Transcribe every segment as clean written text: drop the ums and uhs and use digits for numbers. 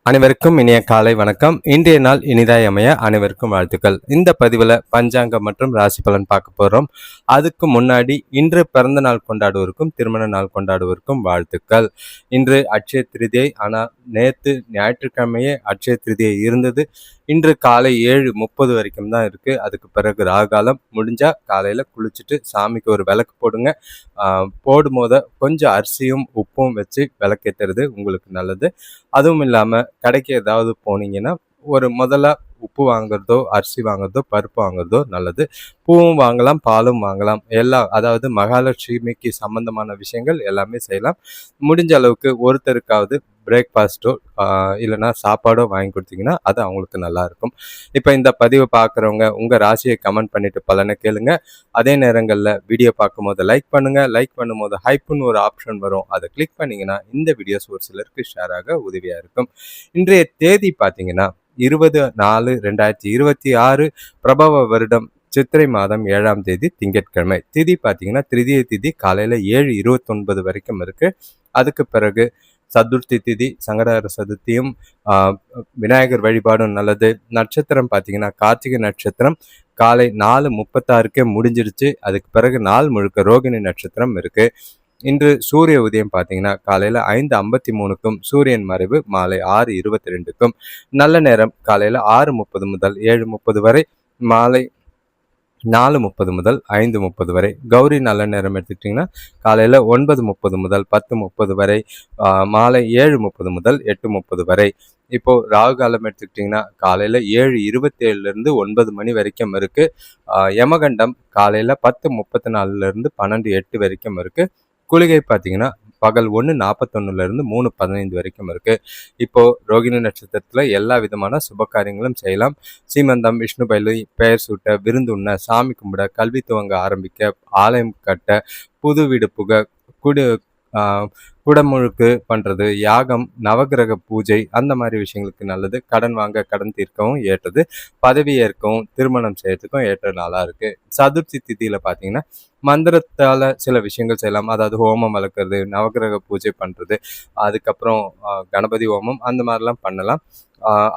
அனைவருக்கும் இனிய காலை வணக்கம். இன்றைய நாள் இனிதாய் அமைய அனைவருக்கும் வாழ்த்துக்கள். இந்த பதிவில் பஞ்சாங்கம் மற்றும் ராசி பலன் பார்க்க போகிறோம். அதுக்கு முன்னாடி இன்று பிறந்த நாள் கொண்டாடுவோருக்கும் திருமண நாள் கொண்டாடுவோருக்கும் வாழ்த்துக்கள். இன்று அட்சய திருதியை, ஆனால் நேற்று ஞாயிற்றுக்கிழமையே அட்சய திருதியை இருந்தது. இன்று காலை 7:30 வரைக்கும் தான் இருக்குது. அதுக்கு பிறகு ராகாலம். முடிஞ்சால் காலையில் குளிச்சுட்டு சாமிக்கு ஒரு விளக்கு போடுங்க. போடும் போத கொஞ்சம் அரிசியும் உப்பும் வச்சு விளக்கேற்றுறது உங்களுக்கு நல்லது. அதுவும் இல்லாமல் கடைக்கு ஏதாவது போனீங்கன்னா முதல்ல உப்பு வாங்குறதோ அரிசி வாங்குறதோ பருப்பு வாங்குறதோ நல்லது. பூவும் வாங்கலாம், பாலும் வாங்கலாம். எல்லாம், அதாவது மகாலட்சுமிக்கு சம்பந்தமான விஷயங்கள் எல்லாமே செய்யலாம். முடிஞ்ச அளவுக்கு ஒருத்தருக்காவது பிரேக்ஃபாஸ்ட்டோ இல்லைனா சாப்பாடோ வாங்கி கொடுத்தீங்கன்னா அது அவங்களுக்கு நல்லா இருக்கும். இப்போ இந்த பதிவை பார்க்குறவங்க உங்கள் ராசியை கமெண்ட் பண்ணிட்டு பலனை கேளுங்க. அதே நேரங்களில் வீடியோ பார்க்கும்போது லைக் பண்ணுங்கள். லைக் பண்ணும்போது ஹைப்புன்னு ஒரு ஆப்ஷன் வரும், அதை கிளிக் பண்ணிங்கன்னா இந்த வீடியோஸ் ஒரு சிலருக்கு ஷேர் ஆக உதவியாக இருக்கும். இன்றைய தேதி பார்த்தீங்கன்னா 20/4/2026 பிரபவ வருடம் சித்திரை மாதம் 7ஆம் தேதி திங்கட்கிழமை. திதி பார்த்தீங்கன்னா திருதிய திதி காலையில் 7:29 வரைக்கும் இருக்குது. அதுக்கு பிறகு சதுர்த்தி திதி, சங்கடஹர சதுர்த்தியும் விநாயகர் வழிபாடும் நல்லது. நட்சத்திரம் பார்த்தீங்கன்னா கார்த்திகை நட்சத்திரம் காலை 4:36 முடிஞ்சிருச்சு. அதுக்கு பிறகு நாள் முழுக்க ரோகிணி நட்சத்திரம் இருக்குது. இன்று சூரிய உதயம் பார்த்தீங்கன்னா காலையில் 5:53க்கும் சூரியன் மறைவு மாலை 6:22க்கும். நல்ல நேரம் காலையில் 6:30 முதல் 7:30 வரை, மாலை 4:30 முதல் 5:30 வரை. கௌரி நல்ல நேரம் எடுத்துக்கிட்டிங்கன்னா காலையில் 9:30 முதல் 10:30 வரை, மாலை 7:30 முதல் 8:30 வரை. இப்போது ராகு காலம் எடுத்துக்கிட்டிங்கன்னா காலையில் 7:27 9 மணி வரைக்கும் இருக்குது. யமகண்டம் காலையில் 10:34 12:08 வரைக்கும் இருக்குது. குளிகை பார்த்தீங்கன்னா பகல் 1:41 3:15 வரைக்கும் இருக்குது. இப்போது ரோகிணி நட்சத்திரத்தில் எல்லா விதமான சுப காரியங்களும் செய்யலாம். சீமந்தம், விஷ்ணு பைலி, பெயர் சூட்ட, விருந்து உண்ண, சாமி கும்பிட, கல்வி துவங்க ஆரம்பிக்க, ஆலயம் கட்ட, புது வீடு புக, குடமுழுக்கு பண்ணுறது, யாகம், நவகிரக பூஜை, அந்த மாதிரி விஷயங்களுக்கு நல்லது. கடன் வாங்க, கடன் தீர்க்கவும் ஏற்றது. பதவி ஏற்கவும் திருமணம் செய்யறதுக்கும் ஏற்ற நாளாக இருக்குது. சதுர்த்தி திதியில் பார்த்தீங்கன்னா மந்திரத்தால் சில விஷயங்கள் செய்யலாம். அதாவது ஹோமம் வளர்க்குறது, நவகிரக பூஜை பண்ணுறது, அதுக்கப்புறம் கணபதி ஹோமம், அந்த மாதிரிலாம் பண்ணலாம்.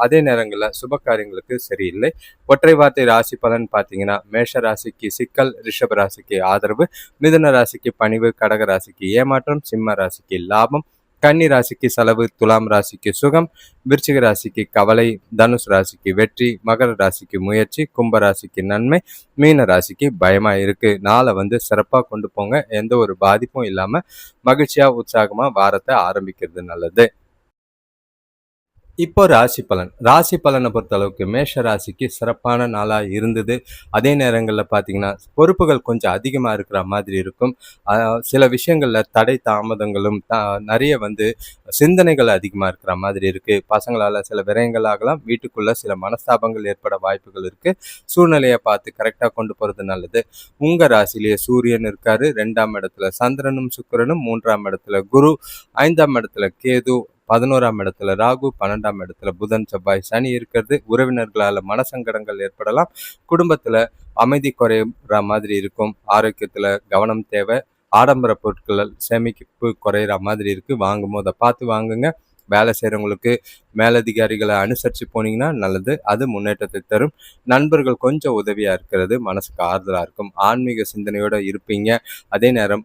அதே நேரங்களில் சுப காரியங்களுக்கு சரியில்லை. ஒற்றை வார்த்தை ராசி பலன் பார்த்தீங்கன்னா மேஷ ராசிக்கு சிக்கல், ரிஷப ராசிக்கு ஆதரவு, மிதுன ராசிக்கு பணிவு, கடக ராசிக்கு ஏமாற்றம், சிம்ம ராசிக்கு லாபம், கன்னி ராசிக்கு செலவு, துலாம் ராசிக்கு சுகம், விருச்சிக ராசிக்கு கவலை, தனுஷ் ராசிக்கு வெற்றி, மகர ராசிக்கு முயற்சி, கும்ப ராசிக்கு நன்மை, மீன ராசிக்கு பயமா இருக்கு. நாளை சிறப்பாக கொண்டு போங்க. எந்த ஒரு பாதிப்பும் இல்லாமல் மகிழ்ச்சியாக உற்சாகமாக வாரத்தை ஆரம்பிக்கிறது நல்லது. இப்போ ராசி பலனை பொறுத்த அளவுக்கு மேஷ ராசிக்கு சிறப்பான நாளாக இருந்தது. அதே நேரங்களில் பார்த்தீங்கன்னா பொறுப்புகள் கொஞ்சம் அதிகமாக இருக்கிற மாதிரி இருக்கும். சில விஷயங்களில் தடை தாமதங்களும் நிறைய சிந்தனைகள் அதிகமாக இருக்கிற மாதிரி இருக்குது. பசங்களால் சில விரயங்கள் ஆகலாம். வீட்டுக்குள்ளே சில மனஸ்தாபங்கள் ஏற்பட வாய்ப்புகள் இருக்குது. சூழ்நிலையை பார்த்து கரெக்டாக கொண்டு போகிறது நல்லது. உங்கள் ராசிலேயே சூரியன் இருக்காரு, 2ஆம் இடத்துல சந்திரனும் சுக்கிரனும், 3ஆம் இடத்துல குரு, 5ஆம் இடத்துல கேது, 11ஆம் இடத்துல ராகு, 12ஆம் இடத்துல புதன், செவ்வாய், சனி இருக்கிறது. உறவினர்களால் மனசங்கடங்கள் ஏற்படலாம். குடும்பத்தில் அமைதி குறையிற மாதிரி இருக்கும். ஆரோக்கியத்தில் கவனம் தேவை. ஆடம்பர பொருட்கள் சேமிப்பு குறையிற மாதிரி இருக்குது. வாங்கும் போதை பார்த்து வாங்குங்க. வேலை செய்கிறவங்களுக்கு மேலதிகாரிகளை அனுசரித்து போனீங்கன்னா நல்லது. அது முன்னேற்றத்தை தரும். நண்பர்கள் கொஞ்சம் உதவியாக இருக்கிறது மனசுக்கு ஆறுதலாக இருக்கும். ஆன்மீக சிந்தனையோடு இருப்பீங்க. அதே நேரம்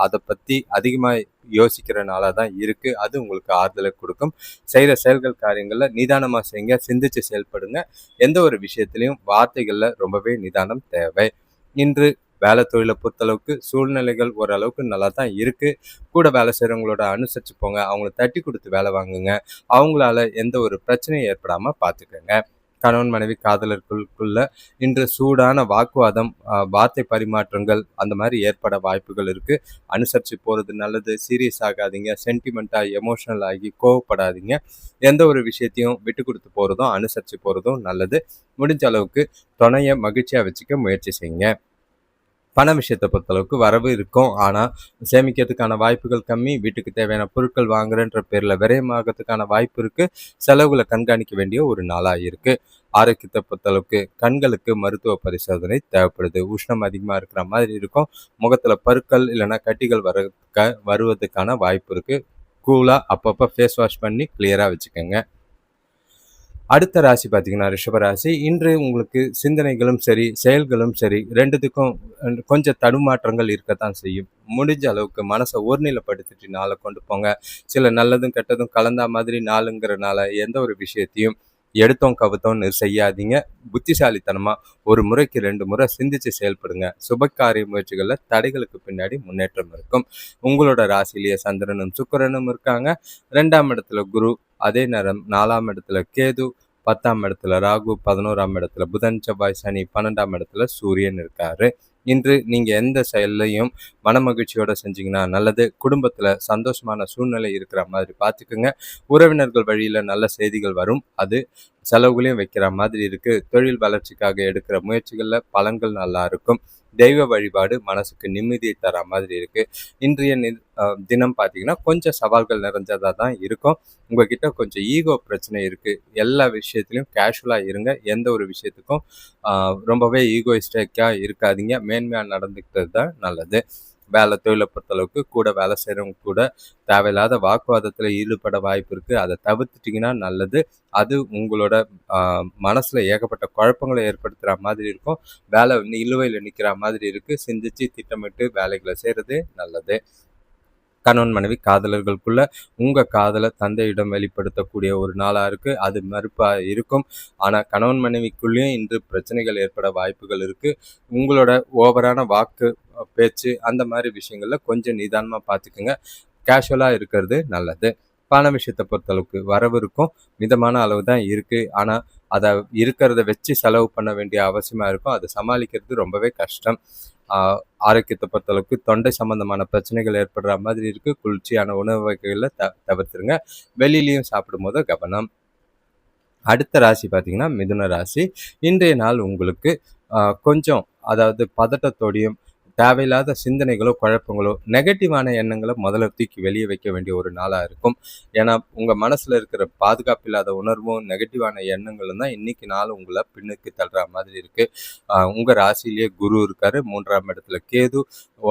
அதை பற்றி அதிகமாக யோசிக்கிற நாளாக தான் இருக்குது. அது உங்களுக்கு ஆறுதலை கொடுக்கும். செய்கிற செயல்கள் காரியங்களில் நிதானமாக செய்யுங்க. சிந்திச்சு செயல்படுங்க. எந்த ஒரு விஷயத்துலையும் வார்த்தைகளில் ரொம்பவே நிதானம் தேவை. இன்று வேலை தொழிலை பொறுத்தளவுக்கு சூழ்நிலைகள் ஓரளவுக்கு நல்லா தான் இருக்குது. கூட வேலை செய்கிறவங்களோட அனுசரித்து போங்க. அவங்கள தட்டி கொடுத்து வேலை வாங்குங்க. அவங்களால எந்த ஒரு பிரச்சனையும் ஏற்படாமல் பார்த்துக்கோங்க. கணவன் மனைவி காதலர்களுக்குள்ள இன்று சூடான வாக்குவாதம், வார்த்தை பரிமாற்றங்கள் அந்த மாதிரி ஏற்பட வாய்ப்புகள் இருக்குது. அனுசரித்து போகிறது நல்லது. சீரியஸ் ஆகாதீங்க. சென்டிமெண்ட்டாக எமோஷனல் ஆகி கோவப்படாதீங்க. எந்த ஒரு விஷயத்தையும் விட்டு கொடுத்து போகிறதும் அனுசரித்து போகிறதும் நல்லது. முடிஞ்ச அளவுக்கு துணையை மகிழ்ச்சியாக வச்சுக்க முயற்சி செய்யுங்க. பண விஷயத்தை பொறுத்தளவுக்கு வரவு இருக்கும், ஆனால் சேமிக்கிறதுக்கான வாய்ப்புகள் கம்மி. வீட்டுக்கு தேவையான பொருட்கள் வாங்குறன்ற பேரில் விரயமாகறதுக்கான வாய்ப்பு இருக்குது. செலவுகளை கண்காணிக்க வேண்டிய ஒரு நாளாக இருக்குது. ஆரோக்கியத்தை பொறுத்தளவுக்கு கண்களுக்கு மருத்துவ பரிசோதனை தேவைப்படுது. உஷ்ணம் அதிகமாக இருக்கிற மாதிரி இருக்கும். முகத்தில் பருக்கள் இல்லைன்னா கட்டிகள் வருவதற்கான வாய்ப்பு இருக்குது. கூலாக அப்பப்போ ஃபேஸ் வாஷ் பண்ணி கிளியராக வச்சுக்கோங்க. அடுத்த ராசி பார்த்தீங்கன்னா ரிஷபராசி. இன்று உங்களுக்கு சிந்தனைகளும் சரி, செயல்களும் சரி 2த்துக்கும் கொஞ்சம் தடுமாற்றங்கள் இருக்கத்தான் செய்யும். முடிஞ்ச அளவுக்கு மனச ஒருநிலைப்படுத்திட்டு நாள கொண்டு போங்க. சில நல்லதும் கெட்டதும் கலந்தா மாதிரி நாளுங்கிறனால எந்த ஒரு விஷயத்தையும் எடுத்தோம் கவுத்தோம்னு செய்யாதீங்க. புத்திசாலித்தனமா ஒரு முறைக்கு 2 முறை சிந்திச்சு செயல்படுங்க. சுபகாரிய முயற்சிகள்ல தடைகளுக்கு பின்னாடி முன்னேற்றம் இருக்கும். உங்களோட ராசியிலேயே சந்திரனும் சுக்கிரனும் இருக்காங்க. 2ஆம் இடத்துல குரு, அதே நேரம் 4ஆம் இடத்துல கேது, 10ஆம் இடத்துல ராகு, 11ஆம் இடத்துல புதன், செவ்வாய், சனி, 12ஆம் இடத்துல சூரியன் இருக்காரு. இன்று நீங்க எந்த செயல்லையும் மனமகிழ்ச்சியோட செஞ்சீங்கன்னா நல்லது. குடும்பத்துல சந்தோஷமான சூழ்நிலை இருக்கிற மாதிரி பார்த்துக்குங்க. உறவினர்கள் வழியில நல்ல செய்திகள் வரும். அது செலவுகளையும் வைக்கிற மாதிரி இருக்கு. தொழில் வளர்ச்சிக்காக எடுக்கிற முயற்சிகள்ல பலன்கள் நல்லா இருக்கும். தெய்வ வழிபாடு மனசுக்கு நிம்மதியை தர மாதிரி இருக்கு. இன்றைய தினம் பார்த்தீங்கன்னா கொஞ்சம் சவால்கள் நிறைஞ்சதா தான் இருக்கும். உங்ககிட்ட கொஞ்சம் ஈகோ பிரச்சனை இருக்கு. எல்லா விஷயத்திலையும் கேஷுவலா இருங்க. எந்த ஒரு விஷயத்துக்கும் ரொம்பவே ஈகோயிஸ்டிக்கா இருக்காதீங்க. மேன்மையா நடந்துக்கிறது தான் நல்லது. வேலை தொழிலை பொறுத்தளவுக்கு கூட வேலை செய்கிறவங்க கூட தேவையில்லாத வாக்குவாதத்தில் ஈடுபட வாய்ப்பு இருக்குது. அதை தவிர்த்துட்டிங்கன்னா நல்லது. அது உங்களோட மனசில் ஏகப்பட்ட குழப்பங்களை ஏற்படுத்துகிற மாதிரி இருக்கும். வேலை நிலுவையில் நிற்கிற மாதிரி இருக்குது. சிந்திச்சு திட்டமிட்டு வேலைகளை செய்கிறது நல்லது. கணவன் மனைவி காதலர்களுக்குள்ள உங்க காதலை தந்தையிடம் வெளிப்படுத்தக்கூடிய ஒரு நாளா இருக்கு. அது மறுப்பா இருக்கும். ஆனா கணவன் மனைவிக்குள்ளேயும் இன்று பிரச்சனைகள் ஏற்பட வாய்ப்புகள் இருக்கு. உங்களோட ஓவரான வாக்கு பேச்சு அந்த மாதிரி விஷயங்கள்ல கொஞ்சம் நிதானமா பார்த்துக்குங்க. கேஷுவலா இருக்கிறது நல்லது. பண விஷயத்தை பொறுத்தளவுக்கு வரவு இருக்கும். மிதமான அளவு தான் இருக்கு. ஆனா அதை இருக்கிறத வச்சு செலவு பண்ண வேண்டிய அவசியமா இருக்கும். அதை சமாளிக்கிறது ரொம்பவே கஷ்டம். ஆரோக்கியத்தை பொறுத்தளவுக்கு தொண்டை சம்பந்தமான பிரச்சனைகள் ஏற்படுற மாதிரி இருக்கு. குளிர்ச்சியான உணவு வகைகளை தவிர்த்துருங்க. வெளியிலையும் சாப்பிடும்போது கவனம். அடுத்த ராசி பார்த்தீங்கன்னா மிதுன ராசி. இன்றைய நாள் உங்களுக்கு கொஞ்சம் அதாவது பதட்டத்தோடையும் தேவையில்லாத சிந்தனைகளோ குழப்பங்களோ நெகட்டிவான எண்ணங்களை முதல்ல தூக்கி வெளியே வைக்க வேண்டிய ஒரு நாளாக இருக்கும். ஏன்னா உங்கள் மனசில் இருக்கிற பாதுகாப்பு இல்லாத உணர்வும் நெகட்டிவான எண்ணங்களும் தான் இன்னைக்கு நாள் உங்களை பின்னுக்கு தள்ளுற மாதிரி இருக்குது. உங்கள் ராசியிலேயே குரு இருக்கார். 3ஆம் இடத்துல கேது,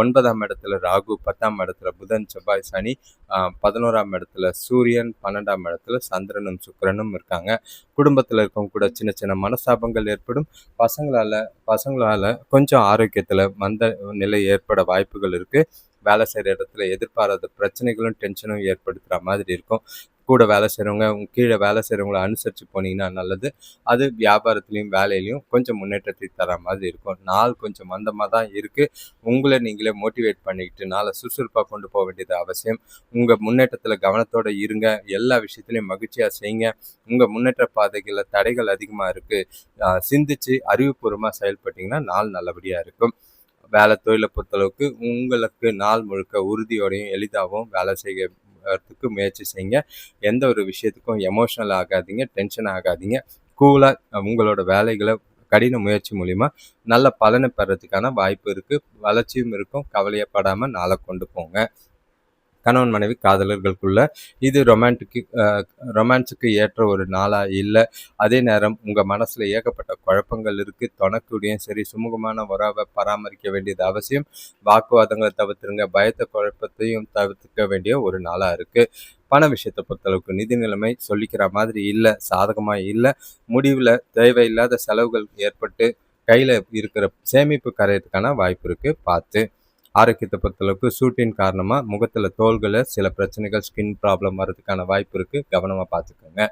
9ஆம் இடத்துல ராகு, 10ஆம் இடத்துல புதன், செவ்வாய், சனி, 11ஆம் இடத்துல சூரியன், 12ஆம் இடத்துல சந்திரனும் சுக்கிரனும் இருக்காங்க. குடும்பத்தில் இருக்கவங்க கூட சின்ன சின்ன மனஸ்தாபங்கள் ஏற்படும். பசங்களால் கொஞ்சம் ஆரோக்கியத்தில் மந்த நிலை ஏற்பட வாய்ப்புகள் இருக்குது. வேலை செய்கிற இடத்துல எதிர்பாராத பிரச்சனைகளும் டென்ஷனும் ஏற்படுத்துகிற மாதிரி இருக்கும். கூட வேலை செய்கிறவங்க கீழே வேலை செய்கிறவங்கள அனுசரித்து போனீங்கன்னா நல்லது. அது வியாபாரத்துலேயும் வேலையிலையும் கொஞ்சம் முன்னேற்றத்தை தர மாதிரி இருக்கும். நாள் கொஞ்சம் மந்தமாக தான் இருக்குது. உங்களை நீங்களே மோட்டிவேட் பண்ணிக்கிட்டு நாளை சுறுசுறுப்பாக கொண்டு போக வேண்டியது அவசியம். உங்கள் முன்னேற்றத்தில் கவனத்தோடு இருங்க. எல்லா விஷயத்துலையும் மகிழ்ச்சியாக செய்யுங்க. உங்கள் முன்னேற்ற பாதைகளில் தடைகள் அதிகமாக இருக்குது. சிந்திச்சு அறிவுபூர்வமாக செயல்பட்டிங்கன்னா நாள் நல்லபடியாக இருக்கும். வேலை தொழிலை பொறுத்தளவுக்கு உங்களுக்கு நாள் முழுக்க உறுதியோடையும் எளிதாகவும் வேலை செய்யறதுக்கு முயற்சி செய்யுங்க. எந்த ஒரு விஷயத்துக்கும் எமோஷனல் ஆகாதீங்க, டென்ஷன் ஆகாதீங்க. கூலாக உங்களோட வேலைகளை கடின முயற்சி மூலிமா நல்ல பலனை பெறதுக்கான வாய்ப்பு இருக்குது. வளர்ச்சியும் இருக்கும். கவலையப்படாமல் நாளை கொண்டு போங்க. கணவன் மனைவி காதலர்களுக்குள்ள இது ரொமான்ஸுக்கு ஏற்ற ஒரு நாளாக இல்லை. அதே நேரம் உங்கள் மனசில் ஏகப்பட்ட குழப்பங்கள் இருக்குது. துணைக்கூடையும் சரி சுமூகமான உறவை பராமரிக்க வேண்டியது அவசியம். வாக்குவாதங்களை தவிர்த்துருங்க. பயத்தை குழப்பத்தையும் தவிர்த்துக்க வேண்டிய ஒரு நாளாக இருக்குது. பண விஷயத்தை பொறுத்தளவுக்கு நிதி நிலைமை சொல்லிக்கிற மாதிரி இல்லை, சாதகமாக இல்லை. முடிவில் தேவையில்லாத செலவுகள் ஏற்பட்டு கையில் இருக்கிற சேமிப்பு கரையிறதுக்கான வாய்ப்பு இருக்குது. பார்த்து ஆரோக்கியத்தை பொறுத்தளவுக்கு சூட்டின் காரணமாக முகத்தில் தோள்களில் சில பிரச்சனைகள் ஸ்கின் ப்ராப்ளம் வர்றதுக்கான வாய்ப்பு இருக்குது. கவனமாக பார்த்துக்கோங்க.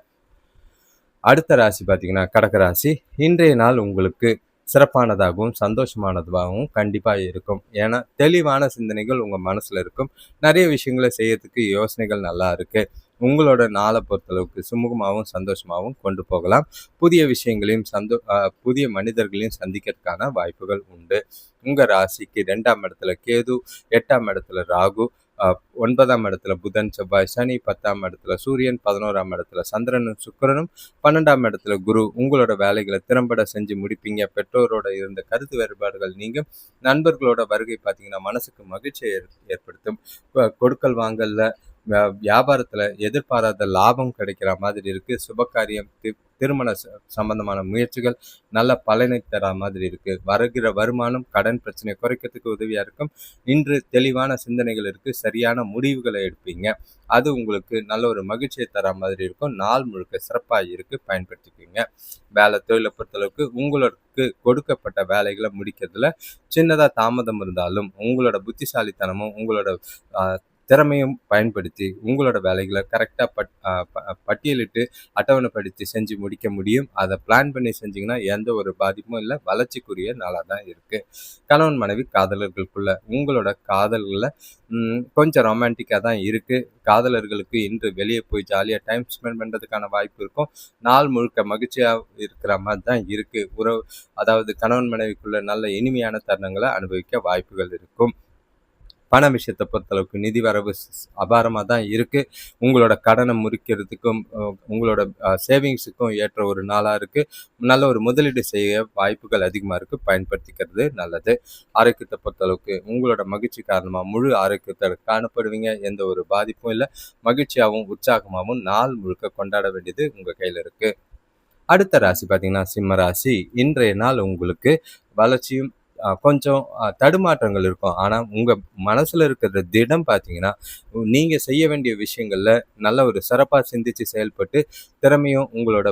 அடுத்த ராசி பார்த்தீங்கன்னா கடக ராசி. இன்றைய நாள் உங்களுக்கு சிறப்பானதாகவும் சந்தோஷமானதாகவும் கண்டிப்பாக இருக்கும். ஏன்னா தெளிவான சிந்தனைகள் உங்கள் மனசில் இருக்கும். நிறைய விஷயங்களை செய்யறதுக்கு யோசனைகள் நல்லா இருக்குது. உங்களோட நாளை பொறுத்தளவுக்கு சுமூகமாகவும் சந்தோஷமாகவும் கொண்டு போகலாம். புதிய விஷயங்களையும் புதிய மனிதர்களையும் சந்திக்கிறதுக்கான வாய்ப்புகள் உண்டு. உங்கள் ராசிக்கு 2ஆம் இடத்துல கேது, 8ஆம் இடத்துல ராகு, 9ஆம் இடத்துல புதன், செவ்வாய், சனி, 10ஆம் இடத்துல சூரியன், 11ஆம் இடத்துல சந்திரனும் சுக்கிரனும், 12ஆம் இடத்துல குரு. உங்களோட வேலைகளை திறம்பட செஞ்சு முடிப்பீங்க. பெற்றோரோட இருந்த கருத்து வேறுபாடுகள் நீங்கும். நண்பர்களோட வருகை பார்த்தீங்கன்னா மனசுக்கு மகிழ்ச்சியை ஏற்படுத்தும். கொடுக்கல் வாங்கல்ல வியாபாரத்துல எதிர்பாராத லாபம் கிடைக்கிற மாதிரி இருக்கு. சுபகாரியம், திருமண சம்பந்தமான முயற்சிகள் நல்ல பலனை தர மாதிரி இருக்கு. வருகிற வருமானம் கடன் பிரச்சனையை குறைக்கிறதுக்கு உதவியா இருக்கும். இன்று தெளிவான சிந்தனைகள் இருக்கு. சரியான முடிவுகளை எடுப்பீங்க. அது உங்களுக்கு நல்ல ஒரு மகிழ்ச்சியை தர மாதிரி இருக்கும். நாள் முழுக்க சிறப்பா இருக்கு, பயன்படுத்திக்கோங்க. வேலை தொழிலை பொறுத்தளவுக்கு உங்களுக்கு கொடுக்கப்பட்ட வேலைகளை முடிக்கிறதுல சின்னதா தாமதம் இருந்தாலும் உங்களோட புத்திசாலித்தனமும் உங்களோட திறமையும் பயன்படுத்தி உங்களோட வேலைகளை கரெக்டாக பட்டியலிட்டு அட்டவணைப்படுத்தி செஞ்சு முடிக்க முடியும். அதை பிளான் பண்ணி செஞ்சீங்கன்னா எந்த ஒரு பாதிப்பும் இல்லை, வளர்ச்சிக்குரிய நாளாக தான் இருக்குது. கணவன் மனைவி காதலர்களுக்குள்ள உங்களோட காதல்களில் கொஞ்சம் ரொமான்டிக்காக தான் இருக்குது. காதலர்களுக்கு இன்று வெளியே போய் ஜாலியாக டைம் ஸ்பெண்ட் பண்ணுறதுக்கான வாய்ப்பு இருக்கும். நாள் முழுக்க மகிழ்ச்சியாக இருக்கிற மாதிரி தான் இருக்குது. அதாவது கணவன் மனைவிக்குள்ள நல்ல இனிமையான தருணங்களை அனுபவிக்க வாய்ப்புகள் இருக்கும். பண விஷயத்தை பொறுத்தளவுக்கு நிதி வரவு அபாரமாக தான் இருக்குது. உங்களோட கடனை முறிக்கிறதுக்கும் உங்களோட சேவிங்ஸுக்கும் ஏற்ற ஒரு நாளாக இருக்குது. நல்ல ஒரு முதலீடு செய்ய வாய்ப்புகள் அதிகமாக இருக்குது, பயன்படுத்திக்கிறது நல்லது. ஆரோக்கியத்தை பொறுத்தளவுக்கு உங்களோட மகிழ்ச்சி காரணமாக முழு ஆரோக்கியத்தை காணப்படுவீங்க. எந்த ஒரு பாதிப்பும் இல்லை. மகிழ்ச்சியாகவும் உற்சாகமாகவும் நாள் முழுக்க கொண்டாட வேண்டியது உங்கள் கையில் இருக்குது. அடுத்த ராசி பார்த்தீங்கன்னா சிம்ம ராசி. இன்றைய நாள் உங்களுக்கு வளர்ச்சியும் கொஞ்சம் தடுமாற்றங்கள் இருக்கும். ஆனால் உங்கள் மனசில் இருக்கிற திடம் பார்த்தீங்கன்னா நீங்கள் செய்ய வேண்டிய விஷயங்களில் நல்ல ஒரு சிறப்பாக சிந்தித்து செயல்பட்டு திறமையும் உங்களோட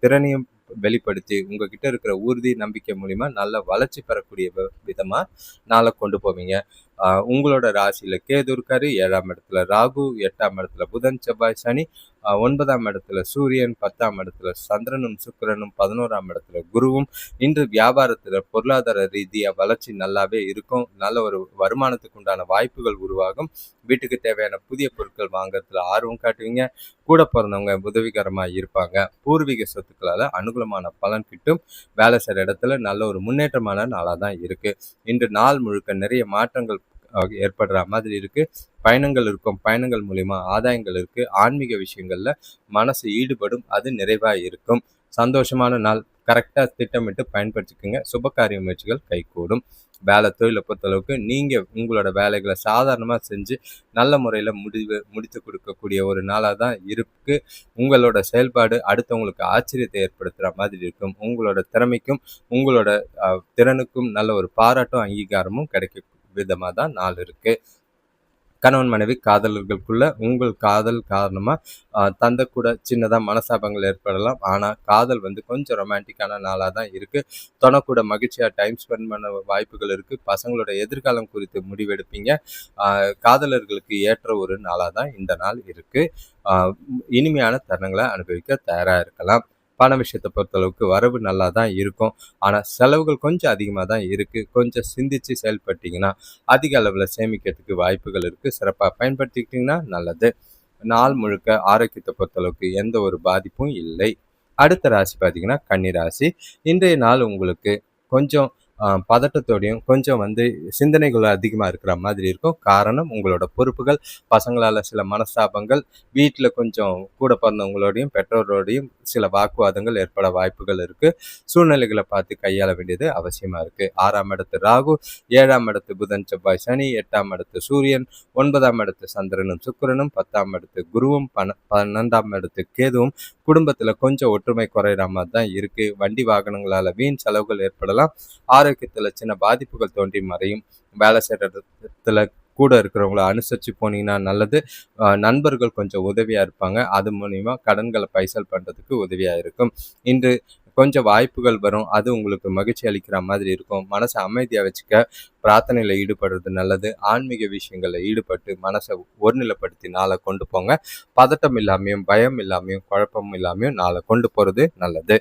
திறனையும் வெளிப்படுத்தி உங்ககிட்ட இருக்கிற உறுதி நம்பிக்கை மூலிமா நல்ல வளர்ச்சி பெறக்கூடிய விதமாக நாளை கொண்டு போவீங்க. உங்களோட ராசியில் கேது இருக்காரு, 7ஆம் இடத்துல ராகு, 8ஆம் இடத்துல புதன் செவ்வாய் சனி, 9ஆம் இடத்துல சூரியன், 10ஆம் இடத்துல சந்திரனும் சுக்கிரனும், 11ஆம் இடத்துல குருவும். இன்று வியாபாரத்தில் பொருளாதார ரீதியாக வளர்ச்சி நல்லாவே இருக்கும். நல்ல ஒரு வருமானத்துக்கு உண்டான வாய்ப்புகள் உருவாகும். வீட்டுக்கு தேவையான புதிய பொருட்கள் வாங்குறதுல ஆர்வம் காட்டுவீங்க. கூட பிறந்தவங்க உதவிகரமாக இருப்பாங்க. பூர்வீக சொத்துக்களால் அனுகூலமான பலன் கிட்டும். வேலை செய்கிற இடத்துல நல்ல ஒரு முன்னேற்றமான நாளாக தான் இருக்குது. இன்று நாள் முழுக்க நிறைய மாற்றங்கள் ஏற்படுற மாதிரி இருக்கு. பயணங்கள் இருக்கும். பயணங்கள் மூலிமா ஆதாயங்கள் இருக்கு. ஆன்மீக விஷயங்கள்ல மனசு ஈடுபடும். அது நிறைவா இருக்கும். சந்தோஷமான நாள். கரெக்டாக திட்டமிட்டு பயன்படுத்திக்கோங்க. சுபகாரிய முயற்சிகள் கைகூடும். வேலை தொழிலை பொறுத்தளவுக்கு நீங்கள் உங்களோட வேலைகளை சாதாரணமாக செஞ்சு நல்ல முறையில் முடித்து கொடுக்கக்கூடிய ஒரு நாளாக தான் இருக்கு. உங்களோட செயல்பாடு அடுத்தவங்களுக்கு ஆச்சரியத்தை ஏற்படுத்துகிற மாதிரி இருக்கும். உங்களோட திறமைக்கும் உங்களோட திறனுக்கும் நல்ல ஒரு பாராட்டும் அங்கீகாரமும் கிடைக்கும் விதமாக தான் நாள் இருக்கு. கணவன் மனைவி காதலர்களுக்குள்ள உங்கள் காதல் காரணமாக தந்தை கூட சின்னதாக மனசாபங்கள் ஏற்படலாம். ஆனால் காதல் கொஞ்சம் ரொமான்டிக்கான நாளாக தான் இருக்குது. துணை கூட மகிழ்ச்சியாக டைம் ஸ்பெண்ட் பண்ண வாய்ப்புகள் இருக்குது. பசங்களோட எதிர்காலம் குறித்து முடிவெடுப்பீங்க. காதலர்களுக்கு ஏற்ற ஒரு நாளாக தான் இந்த நாள் இருக்குது. இனிமையான தருணங்களை அனுபவிக்க தயாராக இருக்கலாம். பண விஷயத்தை பொறுத்தளவுக்கு வரவு நல்லா தான் இருக்கும். ஆனால் செலவுகள் கொஞ்சம் அதிகமாக தான் இருக்குது. கொஞ்சம் சிந்தித்து செயல்பட்டிங்கன்னா அதிக அளவில் சேமிக்கிறதுக்கு வாய்ப்புகள் இருக்குது. சிறப்பாக பயன்படுத்திக்கிட்டிங்கன்னா நல்லது. நாள் முழுக்க ஆரோக்கியத்தை பொறுத்தளவுக்கு எந்த ஒரு பாதிப்பும் இல்லை. அடுத்த ராசி பார்த்திங்கன்னா கன்னி ராசி. இன்றைய நாள் உங்களுக்கு கொஞ்சம் பதட்டத்தோடையும் கொஞ்சம் சிந்தனைகள் அதிகமாக இருக்கிற மாதிரி இருக்கும். காரணம் உங்களோட பொறுப்புகள், பசங்களால் சில மனஸ்தாபங்கள், வீட்டில் கொஞ்சம் கூட பிறந்தவங்களோடையும் பெற்றோரோடையும் சில வாக்குவாதங்கள் ஏற்பட வாய்ப்புகள் இருக்குது. சூழ்நிலைகளை பார்த்து கையாள வேண்டியது அவசியமாக இருக்குது. 6ஆம் இடத்து ராகு, 7ஆம் இடத்து புதன் செவ்வாய் சனி, 8ஆம் இடத்து சூரியன், 9ஆம் இடத்து சந்திரனும் சுக்கிரனும், 10ஆம் இடத்து குருவும், 12ஆம் இடத்து கேதுவும் குடும்பத்தில் கொஞ்சம் ஒற்றுமை குறையிற மாதிரி தான் இருக்குது. வண்டி வாகனங்களால் வீண் செலவுகள் ஏற்படலாம். ஆரோக்கியத்தில் சின்ன பாதிப்புகள் தோன்றி மறையும். வேலை செய்கிற இடத்துல கூட இருக்கிறவங்கள அனுசரித்து போனீங்கன்னா நல்லது. நண்பர்கள் கொஞ்சம் உதவியாக இருப்பாங்க. அது மூலிமா கடன்களை பைசல் பண்ணுறதுக்கு உதவியாக இருக்கும். இன்று கொஞ்சம் வாய்ப்புகள் வரும். அது உங்களுக்கு மகிழ்ச்சி அளிக்கிற மாதிரி இருக்கும். மனசை அமைதியாக வச்சுக்க பிரார்த்தனையில் ஈடுபடுறது நல்லது. ஆன்மீக விஷயங்களில் ஈடுபட்டு மனசை ஒருநிலைப்படுத்தி நாளை கொண்டு போங்க. பதட்டம் இல்லாமையும் பயம் இல்லாமையும் குழப்பம் இல்லாமையும் நாளை கொண்டு போகிறது நல்லது.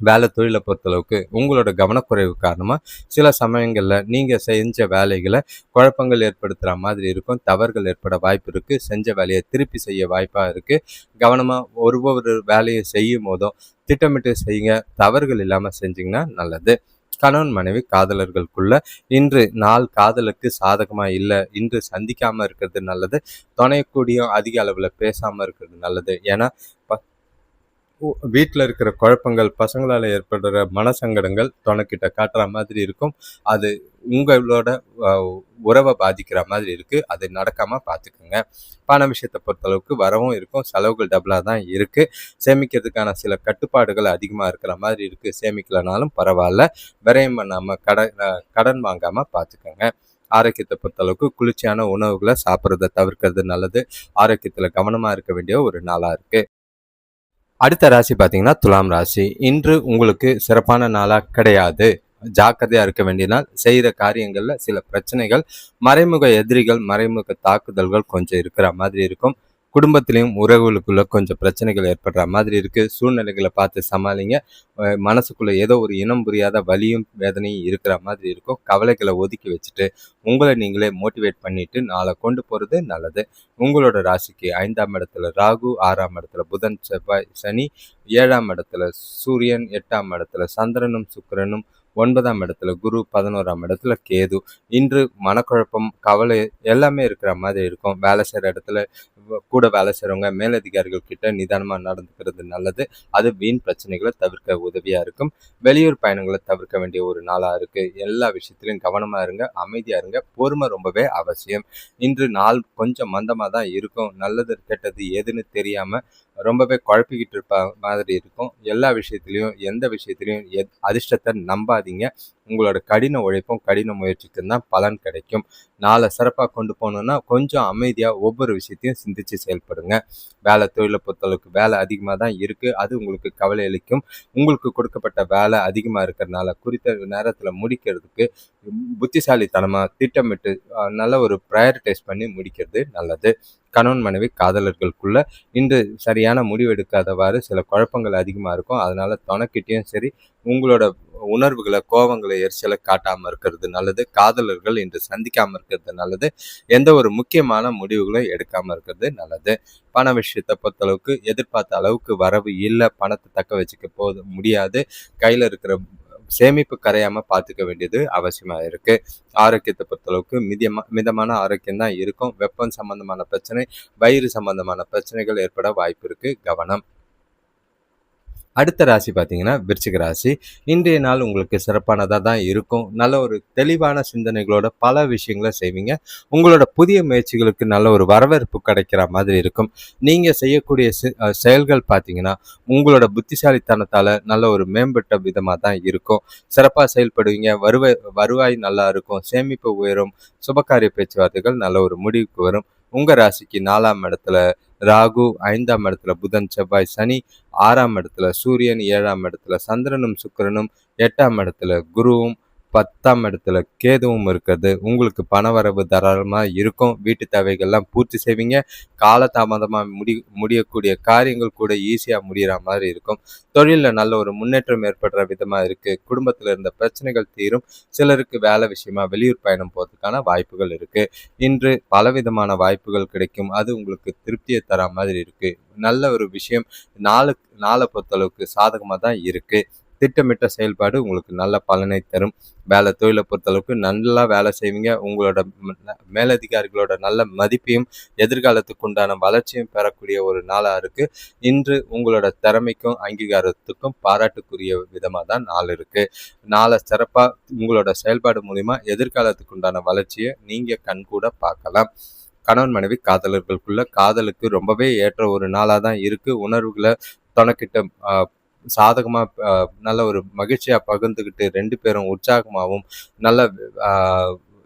வேலை தொழிலை பொறுத்தளவுக்கு உங்களோட கவனக்குறைவு காரணமாக சில சமயங்களில் நீங்கள் செஞ்ச வேலைகளை குழப்பங்கள் ஏற்படுத்துகிற மாதிரி இருக்கும். தவறுகள் ஏற்பட வாய்ப்பு இருக்குது. செஞ்ச வேலையை திருப்பி செய்ய வாய்ப்பாக இருக்குது. கவனமாக ஒரு வேலையை செய்யும் போதும் திட்டமிட்டு செய்யுங்க. தவறுகள் இல்லாமல் செஞ்சிங்கன்னா நல்லது. கணவன் மனைவி காதலர்களுக்குள்ள இன்று நாள் காதலுக்கு சாதகமாக இல்லை. இன்று சந்திக்காமல் இருக்கிறது நல்லது. துணைக்கூடியும் அதிக அளவில் பேசாமல் இருக்கிறது நல்லது. ஏன்னா வீட்ல இருக்கிற குழப்பங்கள், பசங்களால ஏற்படுற மனசங்கடங்கள் தொணைக்கிட்ட காட்டுற மாதிரி இருக்கும். அது உங்களோட அ உறவ பாதிக்கிற மாதிரி இருக்கு. அது நடக்காம பார்த்துக்கங்க. பண விஷயத்த பொறுத்தளவுக்கு வரவும் இருக்கும், செலவுகள் டபுளா தான் இருக்கு. சேமிக்கிறதுக்கான சில கட்டுப்பாடுகள் அதிகமா இருக்கிற மாதிரி இருக்கு. சேமிக்கலனாலும் பரவால்ல. விரயம் பண்ணாம கடன் வாங்காம பார்த்துக்கங்க. ஆரோக்கியத்த பொறுத்தளவுக்கு குளிர்ச்சியான உணவுகள சாப்பிடுறத தவிர்க்கிறது நல்லது. ஆரோக்கியத்துல கவனமா இருக்க வேண்டிய ஒரு நாளா இருக்கு. அடுத்த ராசி பார்த்தீங்கன்னா, துலாம் ராசி. இன்று உங்களுக்கு சிறப்பான நாளா கிடையாது. ஜாக்கிரதையா இருக்க வேண்டிய நாள். செய்ற காரியங்கள்ல சில பிரச்சனைகள், மறைமுக எதிரிகள், மறைமுக தாக்குதல்கள் கொஞ்சம் இருக்கிற மாதிரி இருக்கும். குடும்பத்திலயும் உறவுகளுக்குள்ள கொஞ்சம் பிரச்சனைகள் ஏற்படுற மாதிரி இருக்கு. சூழ்நிலைகள பார்த்து சமாளிங்க. மனசுக்குள்ள ஏதோ ஒரு இனம் புரியாத வலியும், வேதனையும் இருக்கிற மாதிரி இருக்கும். கவலைகள ஒதுக்கி வச்சுட்டு, உங்கள நீங்களே மோட்டிவேட் பண்ணிட்டு நாள கொண்டு போறது நல்லது. உங்களோட ராசிக்கு 5ஆம் இடத்துல ராகு, 6ஆம் இடத்துல புதன், செவ்வாய், சனி, 7ஆம் இடத்துல சூரியன், 8ஆம் இடத்துல சந்திரனும், சுக்கிரனும், 9ஆம் இடத்துல குரு, 11ஆம் இடத்துல கேது. இன்று மனக்குழப்பம், கவலை எல்லாமே இருக்கிற மாதிரி இருக்கும். வேலை செய்ற இடத்துல கூட வேலை செய்றவங்க, மேலதிகாரிகள் கிட்ட நிதானமா நடந்துக்கிறது நல்லது. அது வீண் பிரச்சனைகள தவிர்க்க உதவியா இருக்கும். வெளியூர் பயணங்கள தவிர்க்க வேண்டிய ஒரு நாளா இருக்கு. எல்லா விஷயத்திலும் கவனமா இருங்க, அமைதியா இருங்க. பொறுமை ரொம்பவே அவசியம். இன்று நாள் கொஞ்சம் மந்தமா தான் இருக்கும். நல்லது, கெட்டது எதுன்னு தெரியாம ரொம்பவே குழப்பிக்கிட்டு இருப்ப மாதிரி இருக்கும். எல்லா விஷயத்திலயும், எந்த விஷயத்திலயும் அதிர்ஷ்டத்த நம்பாதீங்க. உங்களோட கடின உழைப்பும், கடின முயற்சிக்கும் தான் பலன் கிடைக்கும். நாளை சிறப்பா கொண்டு போகணும்னா, கொஞ்சம் அமைதியா ஒவ்வொரு விஷயத்தையும் சிந்திச்சு செயல்படுங்க. வேலை, தொழில பொறுத்தளவுக்கு வேலை அதிகமா தான் இருக்கு. அது உங்களுக்கு கவலை அளிக்கும். உங்களுக்கு கொடுக்கப்பட்ட வேலை அதிகமா இருக்கிறனால, குறித்த நேரத்துல முடிக்கிறதுக்கு புத்திசாலித்தனமா திட்டமிட்டு நல்ல ஒரு ப்ரையாரிட்டைஸ் பண்ணி முடிக்கிறது நல்லது. கணவன் மனைவி காதலர்களுக்குள்ள இன்று சரியான முடிவு எடுக்காதவாறு சில குழப்பங்கள் அதிகமா இருக்கும். அதனால தொணைக்கிட்டயும் சரி, உங்களோட உணர்வுகள, கோவங்கள, எரிச்சல காட்டாம இருக்கிறது நல்லது. காதலர்கள் இன்று சந்திக்காம இருக்கிறது நல்லது. எந்த ஒரு முக்கியமான முடிவுகளும் எடுக்காம இருக்கிறது நல்லது. பண விஷயத்த பொறுத்தளவுக்கு எதிர்பார்த்த அளவுக்கு வரவு இல்ல. பணத்த தக்க வச்சுக்க முடியாது. கையில இருக்கிற சேமிப்பு கரையாம பார்த்துக்க வேண்டியது அவசியமா இருக்கு. ஆரோக்கியத்த பொறுத்தளவுக்கு மிதமான ஆரோக்கியம் தான் இருக்கும். வெப்பம் சம்பந்தமான பிரச்சனை, வயிறு சம்பந்தமான பிரச்சனைகள் ஏற்பட வாய்ப்பு இருக்கு. கவனம். அடுத்த ராசி பார்த்தீங்கன்னா, விருச்சிக ராசி. இன்றைய நாள் உங்களுக்கு சிறப்பானதா தான் இருக்கும். நல்ல ஒரு தெளிவான சிந்தனைகளோட பல விஷயங்கள செய்வீங்க. உங்களோட புதிய முயற்சிகளுக்கு நல்ல ஒரு வரவேற்பு கிடைக்கிற மாதிரி இருக்கும். நீங்க செய்யக்கூடிய செயல்கள் பார்த்தீங்கன்னா, உங்களோட புத்திசாலித்தனத்தால நல்ல ஒரு மேம்பட்ட விதமா தான் இருக்கும். சிறப்பா செயல்படுவீங்க. வருவாய் நல்லா இருக்கும். சேமிப்பு உயரும். சுபகாரிய பேச்சுவார்த்தைகள் நல்ல ஒரு முடிவுக்கு வரும். உங்க ராசிக்கு 4ஆம் இடத்துல ராகு, 5ஆம் இடத்துல புதன், செவ்வாய், சனி, 6ஆம் இடத்துல சூரியன், 7ஆம் இடத்துல சந்திரனும், சுக்கிரனும், 8ஆம் இடத்துல குருவும், 10ஆம் இடத்துல கேதுவும் இருக்கிறது. உங்களுக்கு பணவரவு தாராளமா இருக்கும். வீட்டு தேவைகள்லாம் பூர்த்தி செய்வீங்க. காலதாமதமா முடியக்கூடிய காரியங்கள் கூட ஈஸியா முடியிற மாதிரி இருக்கும். தொழில்ல நல்ல ஒரு முன்னேற்றம் ஏற்படுற விதமா இருக்கு. குடும்பத்துல இருந்த பிரச்சனைகள் தீரும். சிலருக்கு வேலை விஷயமா வெளியூர் பயணம் போறதுக்கான வாய்ப்புகள் இருக்கு. இன்று பலவிதமான வாய்ப்புகள் கிடைக்கும். அது உங்களுக்கு திருப்தியை தர மாதிரி இருக்கு. நல்ல ஒரு விஷயம். நாளை பொறுத்தளவுக்கு சாதகமா தான் இருக்கு. திட்டமிட்ட செயல்பாடு உங்களுக்கு நல்ல பலனை தரும். வேலை, தொழிலை பொறுத்தளவுக்கு நல்லா வேலை செய்வீங்க. உங்களோட மேலதிகாரிகளோட நல்ல மதிப்பையும், எதிர்காலத்துக்கு உண்டான வளர்ச்சியும் பெறக்கூடிய ஒரு நாளா இருக்கு. இன்று உங்களோட திறமைக்கும், அங்கீகாரத்துக்கும் பாராட்டுக்குரிய விதமா தான் நாள் இருக்கு. நாளை சிறப்பா உங்களோட செயல்பாடு மூலியமா எதிர்காலத்துக்கு உண்டான வளர்ச்சியை நீங்க கண்கூட பார்க்கலாம். கணவன் மனைவி காதலர்களுக்குள்ள காதலுக்கு ரொம்பவே ஏற்ற ஒரு நாளா தான் இருக்கு. உணர்வுகளை தொணக்கிட்ட சாதகமா நல்ல ஒரு மகிழ்ச்சியா பகிர்ந்துக்கிட்டு 2 பேரும் உற்சாகமாகவும் நல்ல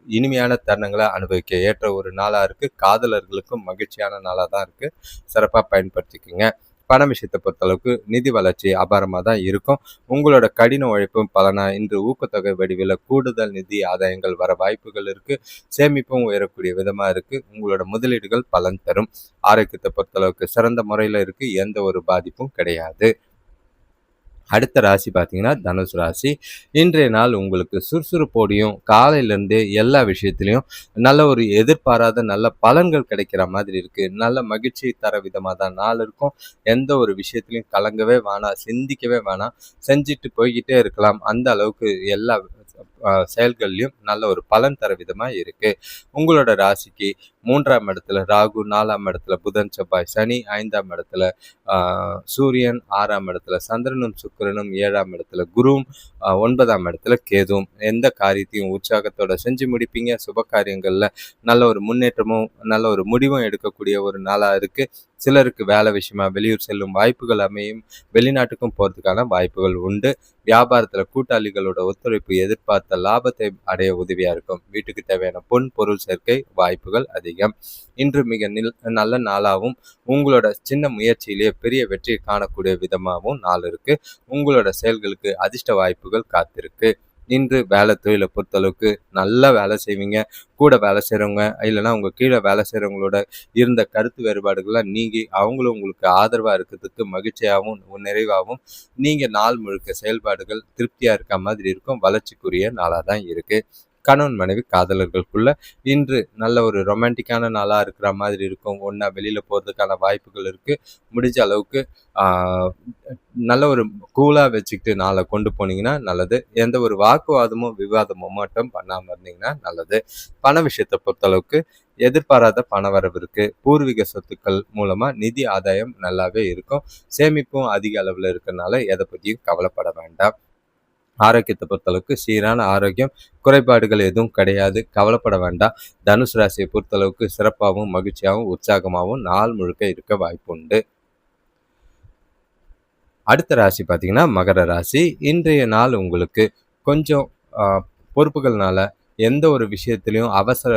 இனிமையான தருணங்களை அனுபவிக்க ஏற்ற ஒரு நாளா இருக்கு. காதலர்களுக்கும் மகிழ்ச்சியான நாளா தான் இருக்கு. சிறப்பா பயன்படுத்திக்கங்க. பண விஷயத்தை பொறுத்தளவுக்கு நிதி வளர்ச்சி அபாரமா தான் இருக்கும். உங்களோட கடின உழைப்பும் பலனா இன்று ஊக்கத்தொகை வடிவில் கூடுதல் நிதி ஆதாயங்கள் வர வாய்ப்புகள் இருக்கு. சேமிப்பும் உயரக்கூடிய விதமா இருக்கு. உங்களோட முதலீடுகள் பலன் தரும். ஆரோக்கியத்தை பொறுத்தளவுக்கு சிறந்த முறையில் இருக்கு. எந்த ஒரு பாதிப்பும் கிடையாது. அடுத்த ராசி பார்த்தீங்கன்னா, தனுசு ராசி. இன்றைய நாள் உங்களுக்கு சுறுசுறுப்போடையும், காலையிலேருந்தே எல்லா விஷயத்திலையும் நல்ல ஒரு எதிர்பாராத நல்ல பலன்கள் கிடைக்கிற மாதிரி இருக்கு. நல்ல மகிழ்ச்சி தர விதமாக தான் நாள் இருக்கும். எந்த ஒரு விஷயத்திலையும் கலங்கவே வேணாம், சிந்திக்கவே வேணாம். செஞ்சுட்டு போய்கிட்டே இருக்கலாம். அந்த அளவுக்கு எல்லா செயல்கள்லையும் நல்ல ஒரு பலன் தர விதமா இருக்கு. உங்களோட ராசிக்கு 3ஆம் இடத்துல ராகு, 4ஆம் இடத்துல புதன், செவ்வாய், சனி, 5ஆம் இடத்துல சூரியன், 6ஆம் இடத்துல சந்திரனும் சுக்கிரனும், 7ஆம் இடத்துல குருவும், 9ஆம் இடத்துல கேதுவும். எந்த காரியத்தையும் உற்சாகத்தோட செஞ்சு முடிப்பீங்க. சுப காரியங்கள்ல நல்ல ஒரு முன்னேற்றமும் நல்ல ஒரு முடிவும் எடுக்கக்கூடிய ஒரு நாளா இருக்கு. சிலருக்கு வேலை விஷயமா வெளியூர் செல்லும் வாய்ப்புகள் அமையும். வெளிநாட்டுக்கும் போறதுக்கான வாய்ப்புகள் உண்டு. வியாபாரத்துல கூட்டாளிகளோட ஒத்துழைப்பு எதிர்பார்த்த லாபத்தை அடைய உதவியா இருக்கும். வீட்டுக்கு தேவையான பொன் பொருள் சேர்க்கை வாய்ப்புகள் அதிகம். இன்று மிக நல்ல நாளாகவும் உங்களோட சின்ன முயற்சியிலேயே பெரிய வெற்றியை காணக்கூடிய விதமாகவும் நாள் இருக்கு. உங்களோட செயல்களுக்கு அதிர்ஷ்ட வாய்ப்புகள் காத்திருக்கு. இன்று வேலை தொழிலை பொறுத்தளவுக்கு நல்லா வேலை செய்வீங்க. கூட வேலை செய்கிறவங்க இல்லைன்னா உங்கள் கீழே வேலை செய்கிறவங்களோட இருந்த கருத்து வேறுபாடுகள்லாம் நீங்கி அவங்களும் உங்களுக்கு ஆதரவாக இருக்கிறதுக்கு மகிழ்ச்சியாகவும் நிறைவாகவும் நீங்கள் நாள் முழுக்க செயல்பாடுகள் திருப்தியாக இருக்க மாதிரி இருக்கும். வளர்ச்சிக்குரிய நாளாக தான் இருக்குது. கணவன் மனைவி காதலர்களுக்குள்ள இன்று நல்ல ஒரு ரொமான்டிக்கான நாளாக இருக்கிற மாதிரி இருக்கும். ஒன்றா வெளியில் போகிறதுக்கான வாய்ப்புகள் இருக்குது. முடிஞ்ச அளவுக்கு நல்ல ஒரு கூலாக வச்சுக்கிட்டு நாளை கொண்டு போனீங்கன்னா நல்லது. எந்த ஒரு வாக்குவாதமும் விவாதமும் மட்டும் பண்ணாமல் இருந்தீங்கன்னா நல்லது. பண விஷயத்தை பொறுத்தளவுக்கு எதிர்பாராத பண வரவு இருக்கு. பூர்வீக சொத்துக்கள் மூலமா நிதி ஆதாயம் நல்லாவே இருக்கும். சேமிப்பும் அதிக அளவில் இருக்கிறதுனால எதை பற்றியும் கவலைப்பட வேண்டாம். ஆரோக்கியத்தை பொறுத்தளவுக்கு சீரான ஆரோக்கியம், குறைபாடுகள் எதுவும் கிடையாது, கவலைப்பட வேண்டாம். தனுசு ராசியை பொறுத்தளவுக்கு சிறப்பாகவும் மகிழ்ச்சியாகவும் உற்சாகமாகவும் நாள் முழுக்க இருக்க வாய்ப்பு உண்டு. அடுத்த ராசி பார்த்தீங்கன்னா மகர ராசி. இன்றைய நாள் உங்களுக்கு கொஞ்சம் பொறுப்புகள்னால எந்த ஒரு விஷயத்திலையும் அவசர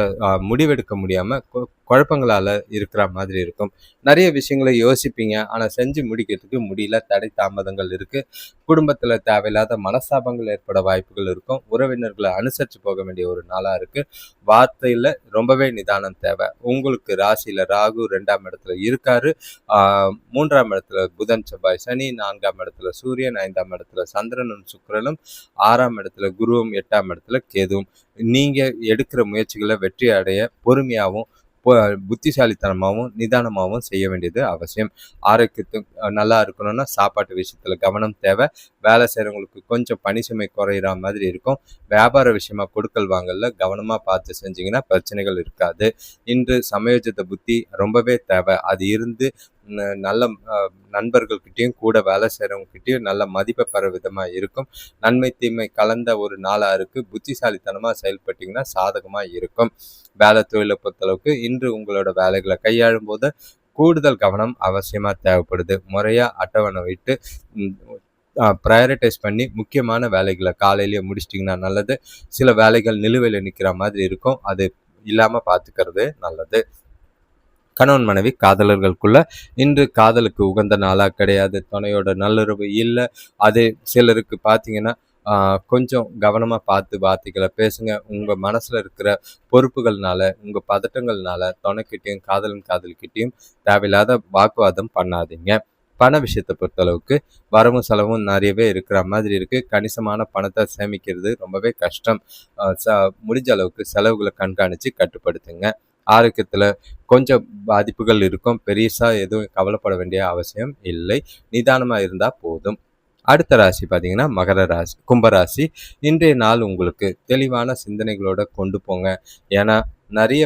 முடிவெடுக்க முடியாமல் குழப்பங்களால் இருக்கிற மாதிரி இருக்கும். நிறைய விஷயங்களை யோசிப்பீங்க, ஆனால் செஞ்சு முடிக்கிறதுக்கு முடியல. தடை தாமதங்கள் இருக்குது. குடும்பத்தில் தேவையில்லாத மனஸ்தாபங்கள் ஏற்பட வாய்ப்புகள் இருக்கும். உறவினர்களை அனுசரித்து போக வேண்டிய ஒரு நாளாக இருக்குது. வார்த்தையில் ரொம்பவே நிதானம் தேவை. உங்களுக்கு ராசியில் ராகு 2ஆம் இடத்துல இருக்காரு. 3ஆம் இடத்துல புதன், செவ்வாய், சனி, 4ஆம் இடத்துல சூரியன், 5ஆம் இடத்துல சந்திரனும் சுக்கிரனும், 6ஆம் இடத்துல குருவும், 8ஆம் இடத்துல கேதுவும். நீங்கள் எடுக்கிற முயற்சிகளை வெற்றி அடைய பொறுமையாகவும் புத்திசாலித்தனமாகவும் நிதானமாகவும் செய்ய வேண்டியது அவசியம். ஆரோக்கியத்துக்கு நல்லா இருக்கணும்னா சாப்பாட்டு விஷயத்தில் கவனம் தேவை. வேலை செய்கிறவங்களுக்கு கொஞ்சம் பணி சுமை குறையிற மாதிரி இருக்கும். வியாபார விஷயமா கொடுக்கல் வாங்கல கவனமாக பார்த்து செஞ்சிங்கன்னா பிரச்சனைகள் இருக்காது. இன்று சமயோஜித புத்தி ரொம்பவே தேவை. அது இருந்து நல்ல நண்பர்கள்கிட்டையும் கூட வேலை செய்கிறவங்ககிட்டையும் நல்ல மதிப்பை பெற விதமாக இருக்கும். நன்மை தீமை கலந்த ஒரு நாளாக இருக்குது. புத்திசாலித்தனமாக செயல்பட்டிங்கன்னா சாதகமாக இருக்கும். வேலை தொழிலை பொறுத்தளவுக்கு இன்று உங்களோட வேலைகளை கையாளும் போது கூடுதல் கவனம் அவசியமாக தேவைப்படுது. முறையாக அட்டவணை விட்டு ப்ரையாரிட்டைஸ் பண்ணி முக்கியமான வேலைகளை காலையிலேயே முடிச்சிட்டிங்கன்னா நல்லது. சில வேலைகள் நிலுவையில் நிற்கிற மாதிரி இருக்கும். அது இல்லாமல் பார்த்துக்கிறது நல்லது. கணவன் மனைவி காதலர்களுக்குள்ள இன்று காதலுக்கு உகந்த நாளாக கிடையாது. துணையோட நல்லுறவு இல்லை. அது சிலருக்கு பார்த்தீங்கன்னா கொஞ்சம் கவனமாக பார்த்து வார்த்தைகளை பேசுங்க. உங்கள் மனசில் இருக்கிற பொறுப்புகள்னால உங்கள் பதட்டங்கள்னால துணைக்கிட்டையும் காதலிக்கிட்டையும் தேவையில்லாத வாக்குவாதம் பண்ணாதீங்க. பண விஷயத்தை பொறுத்தளவுக்கு வரவும் செலவும் நிறையவே இருக்கிற மாதிரி இருக்குது. கணிசமான பணத்தை சேமிக்கிறது ரொம்பவே கஷ்டம். முடிஞ்ச அளவுக்கு செலவுகளை கண்காணித்து கட்டுப்படுத்துங்க. ஆரோக்கியத்தில் கொஞ்சம் பாதிப்புகள் இருக்கும். பெருசாக எதுவும் கவலைப்பட வேண்டிய அவசியம் இல்லை. நிதானமாக இருந்தால் போதும். அடுத்த ராசி பார்த்தீங்கன்னா மகர ராசி, கும்பராசி. இன்றைய நாள் உங்களுக்கு தெளிவான சிந்தனைகளோட கொண்டு போங்க. ஏன்னா நிறைய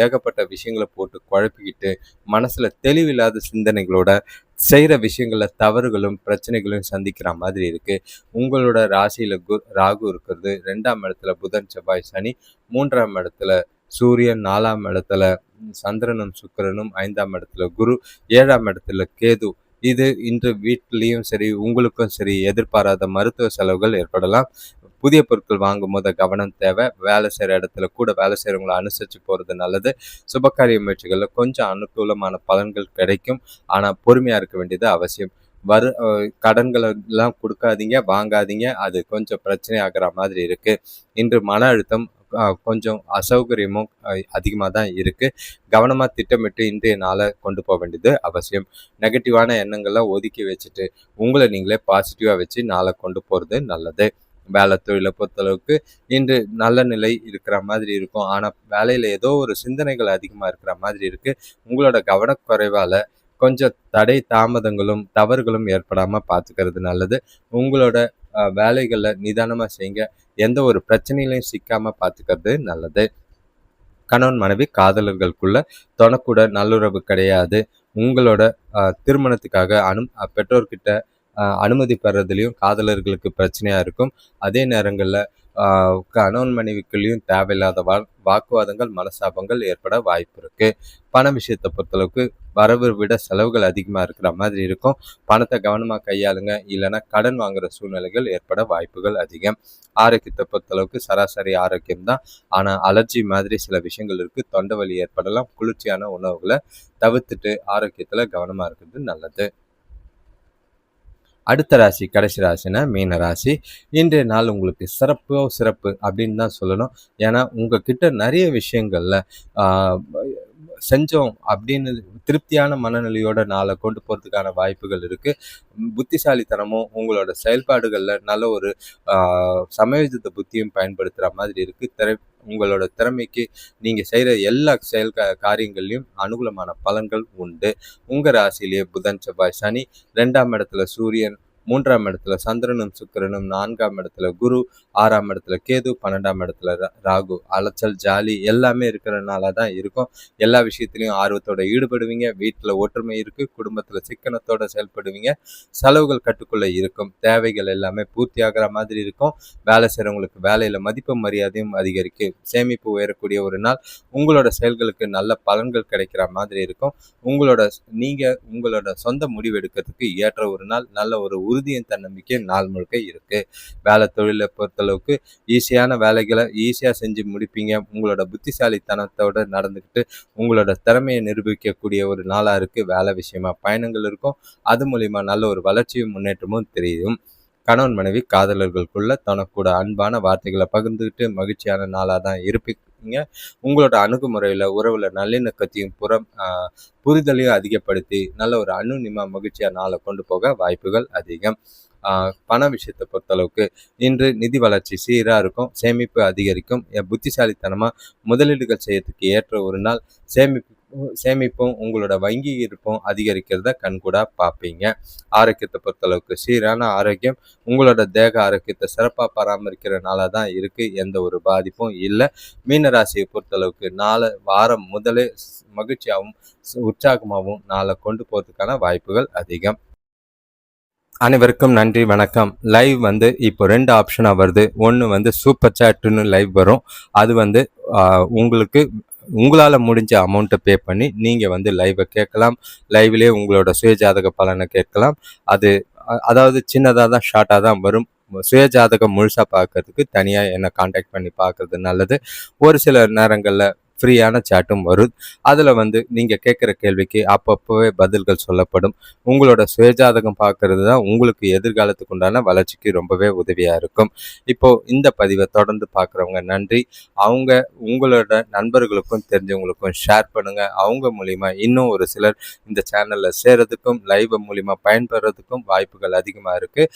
ஏகப்பட்ட விஷயங்களை போட்டு குழப்பிக்கிட்டு மனசில் தெளிவில்லாத சிந்தனைகளோட செய்கிற விஷயங்களில் தவறுகளும் பிரச்சனைகளும் சந்திக்கிற மாதிரி இருக்குது. உங்களோட ராசியில் ராகு இருக்கிறது. 2ஆம் இடத்துல புதன், செவ்வாய், சனி, 3ஆம் இடத்துல சூரியன், 4ஆம் இடத்துல சந்திரனும் சுக்கிரனும், 5ஆம் இடத்துல குரு, 7ஆம் இடத்துல கேது. இது இன்று வீட்டிலையும் சரி உங்களுக்கும் சரி எதிர்பாராத மருத்துவ செலவுகள் ஏற்படலாம். புதிய பொருட்கள் வாங்கும் போது கவனம் தேவை. வேலை செய்கிற இடத்துல கூட வேலை செய்கிறவங்களை அனுசரித்து போகிறது நல்லது. சுபகாரிய முயற்சிகளில் கொஞ்சம் அனுகூலமான பலன்கள் கிடைக்கும். ஆனால் பொறுமையாக இருக்க வேண்டியது அவசியம். கடன்களை எல்லாம் கொடுக்காதீங்க, வாங்காதீங்க. அது கொஞ்சம் பிரச்சனை ஆகிற மாதிரி இருக்குது. இன்று மன அழுத்தம் கொஞ்சம் அசௌகரியமும் அதிகமாக தான் இருக்குது. கவனமாக திட்டமிட்டு இன்றைய நாளை கொண்டு போக வேண்டியது அவசியம். நெகட்டிவான எண்ணங்கள்லாம் ஒதுக்கி வச்சுட்டு உங்களை நீங்களே பாசிட்டிவாக வச்சு நாளை கொண்டு போகிறது நல்லது. வேலை தொழிலை பொறுத்தளவுக்கு இன்று நல்ல நிலை இருக்கிற மாதிரி இருக்கும். ஆனால் வேலையில் ஏதோ ஒரு சிந்தனைகள் அதிகமாக இருக்கிற மாதிரி இருக்குது. உங்களோட கவனக்குறைவால் கொஞ்சம் தடை தாமதங்களும் தவறுகளும் ஏற்படாமல் பார்த்துக்கிறது நல்லது. உங்களோட வேலைகளை நிதானமாக செய்யுங்க. எந்த ஒரு பிரச்சனையிலையும் சிக்காமல் பார்த்துக்கிறது நல்லது. கணவன் மனைவி காதலர்களுக்குள்ள தொணக்கூட நல்லுறவு கிடையாது. உங்களோட திருமணத்துக்காக பெற்றோர்கிட்ட அனுமதி பெறதுலயும் காதலர்களுக்கு பிரச்சனையா இருக்கும். அதே நேரங்கள்ல கணவன் மனைவிக்குள்ளேயும் தேவையில்லாத வாக்குவாதங்கள், மனஸ்தாபங்கள் ஏற்பட வாய்ப்பு இருக்கு. பண விஷயத்தை பொறுத்தளவுக்கு வரவை விட செலவுகள் அதிகமா இருக்கிற மாதிரி இருக்கும். பணத்தை கவனமா கையாளுங்க. இல்லைன்னா கடன் வாங்குற சூழ்நிலைகள் ஏற்பட வாய்ப்புகள் அதிகம். ஆரோக்கியத்தை பொறுத்தளவுக்கு சராசரி ஆரோக்கியம் தான். ஆனா அலர்ஜி மாதிரி சில விஷயங்கள் இருக்கு. தொண்டை வலி ஏற்படலாம். குளிர்ச்சியான உணவுகளை தவிர்த்துட்டு ஆரோக்கியத்துல கவனமா இருக்கிறது நல்லது. அடுத்த ராசி, கடைசி ராசினா மீன ராசி. இன்றைய நாள் உங்களுக்கு சிறப்பு அப்படின்னு தான் சொல்லணும். ஏன்னா உங்ககிட்ட நிறைய விஷயங்கள்ல செஞ்சோம் அப்படின்னு திருப்தியான மனநிலையோட நாளை கொண்டு போகிறதுக்கான வாய்ப்புகள் இருக்குது. புத்திசாலித்தனமும் உங்களோட செயல்பாடுகளில் நல்ல ஒரு சமயோஜித புத்தியும் பயன்படுத்துகிற மாதிரி இருக்குது. உங்களோட திறமைக்கு நீங்கள் செய்கிற எல்லா காரியங்கள்லையும் அனுகூலமான பலன்கள் உண்டு. உங்கள் ராசியிலேயே புதன், செவ்வாய், சனி, 2ஆம் இடத்துல சூரியன், 3ஆம் இடத்துல சந்திரனும் சுக்கிரனும், 4ஆம் இடத்துல குரு, 6ஆம் இடத்துல கேது, 12ஆம் இடத்துல ராகு. அலைச்சல், ஜாலி எல்லாமே இருக்கிறனால தான் இருக்கும். எல்லா விஷயத்துலையும் ஆர்வத்தோட ஈடுபடுவீங்க. வீட்டில் ஒற்றுமை இருக்குது. குடும்பத்தில் சிக்கனத்தோட செயல்படுவீங்க. செலவுகள் கட்டுக்குள்ளே இருக்கும். தேவைகள் எல்லாமே பூர்த்தி ஆகிற மாதிரி இருக்கும். வேலை செய்கிறவங்களுக்கு வேலையில் மதிப்பு மரியாதையும் அதிகரிக்கும். சேமிப்பு உயரக்கூடிய ஒரு நாள். உங்களோட செயல்களுக்கு நல்ல பலன்கள் கிடைக்கிற மாதிரி இருக்கும். உங்களோட சொந்த முடிவு எடுக்கிறதுக்கு ஏற்ற ஒரு நாள். நல்ல ஒரு உறுதியின் தன்னம்பிக்கை நாள் முழுக்க இருக்கு. வேலை தொழிலை பொறுத்தளவுக்கு ஈஸியான வேலைகளை ஈஸியாக செஞ்சு முடிப்பீங்க. உங்களோட புத்திசாலித்தனத்தோட நடந்துக்கிட்டு உங்களோட திறமையை நிரூபிக்கக்கூடிய ஒரு நாளாக இருக்கு. வேலை விஷயமா பயணங்கள் இருக்கும். அது மூலிமா நல்ல ஒரு வளர்ச்சியும் முன்னேற்றமும் தெரியும். கணவன் மனைவி காதலர்களுக்குள்ள தனக்கூட அன்பான வார்த்தைகளை பகிர்ந்துக்கிட்டு மகிழ்ச்சியான நாளாக தான் இருப்பீங்க. உங்களோட அணுகுமுறையில் உறவுல நல்லிணக்கத்தையும் புரிதலையும் அதிகப்படுத்தி நல்ல ஒரு அணுநிமா மகிழ்ச்சியா நாளை கொண்டு போக வாய்ப்புகள் அதிகம். பண விஷயத்தை பொறுத்தளவுக்கு இன்று நிதி வளர்ச்சி சீராக இருக்கும். சேமிப்பு அதிகரிக்கும். புத்திசாலித்தனமாக முதலீடுகள் செய்யறதுக்கு ஏற்ற ஒரு நாள். சேமிப்பும் உங்களோட வங்கி இருப்பும் அதிகரிக்கிறத கண்கூடா பார்ப்பீங்க. ஆரோக்கியத்தை பொறுத்தளவுக்கு சீரான ஆரோக்கியம். உங்களோட தேக ஆரோக்கியத்தை சிறப்பாக பராமரிக்கிறனால தான் இருக்குது. எந்த ஒரு பாதிப்பும் இல்லை. மீனராசியை பொறுத்தளவுக்கு வாரம் முதலே மகிழ்ச்சியாகவும் உற்சாகமாகவும் நாளை கொண்டு போகிறதுக்கான வாய்ப்புகள் அதிகம். அனைவருக்கும் நன்றி, வணக்கம். லைவ் இப்போ 2 ஆப்ஷனாக வருது. ஒன்று சூப்பர் சாட்டுன்னு லைவ் வரும். அது உங்களுக்கு உங்களால் முடிஞ்ச அமௌண்ட்டை பே பண்ணி நீங்கள் லைவை கேட்கலாம். லைவ்லேயே உங்களோட சுயஜாதக பலனை கேட்கலாம். அதாவது சின்னதாக தான், ஷார்ட்டாக தான் வரும். சுயஜாதகம் முழுசாக பார்க்கறதுக்கு தனியாக என்னை காண்டாக்ட் பண்ணி பார்க்குறது நல்லது. ஒரு சில நேரங்களில் ஃப்ரீயான சாட்டும் வரும். அதில் நீங்கள் கேட்குற கேள்விக்கு அப்பப்போவே பதில்கள் சொல்லப்படும். உங்களோட சுயஜாதகம் பார்க்கறது தான் உங்களுக்கு எதிர்காலத்துக்கு உண்டான வளர்ச்சிக்கு ரொம்பவே உதவியாக இருக்கும். இப்போது இந்த பதிவை தொடர்ந்து பார்க்குறவங்க நன்றி. உங்களோட நண்பர்களுக்கும் தெரிஞ்சவங்களுக்கும் ஷேர் பண்ணுங்கள். அவங்க மூலிமா இன்னும் ஒரு சிலர் இந்த சேனலில் சேர்றதுக்கும் லைவ் மூலிமா பயன்பெறதுக்கும் வாய்ப்புகள் அதிகமாக இருக்குது.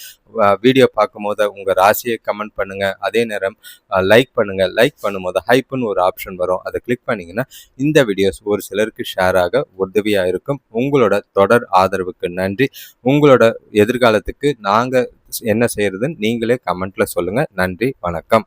வீடியோ பார்க்கும்போது உங்கள் ராசியை கமெண்ட் பண்ணுங்கள். அதே நேரம் லைக் பண்ணுங்கள். லைக் பண்ணும்போது ஹைப்புன்னு ஒரு ஆப்ஷன் வரும். அதை கிளிக் பண்ணிங்கன்னா இந்த வீடியோஸ் ஒரு சிலருக்கு ஷேர் ஆக உதவியாக இருக்கும். உங்களோட தொடர் ஆதரவுக்கு நன்றி. உங்களோட எதிர்காலத்துக்கு நாங்கள் என்ன செய்யறதுன்னு நீங்களே கமெண்ட்ல சொல்லுங்கள். நன்றி, வணக்கம்.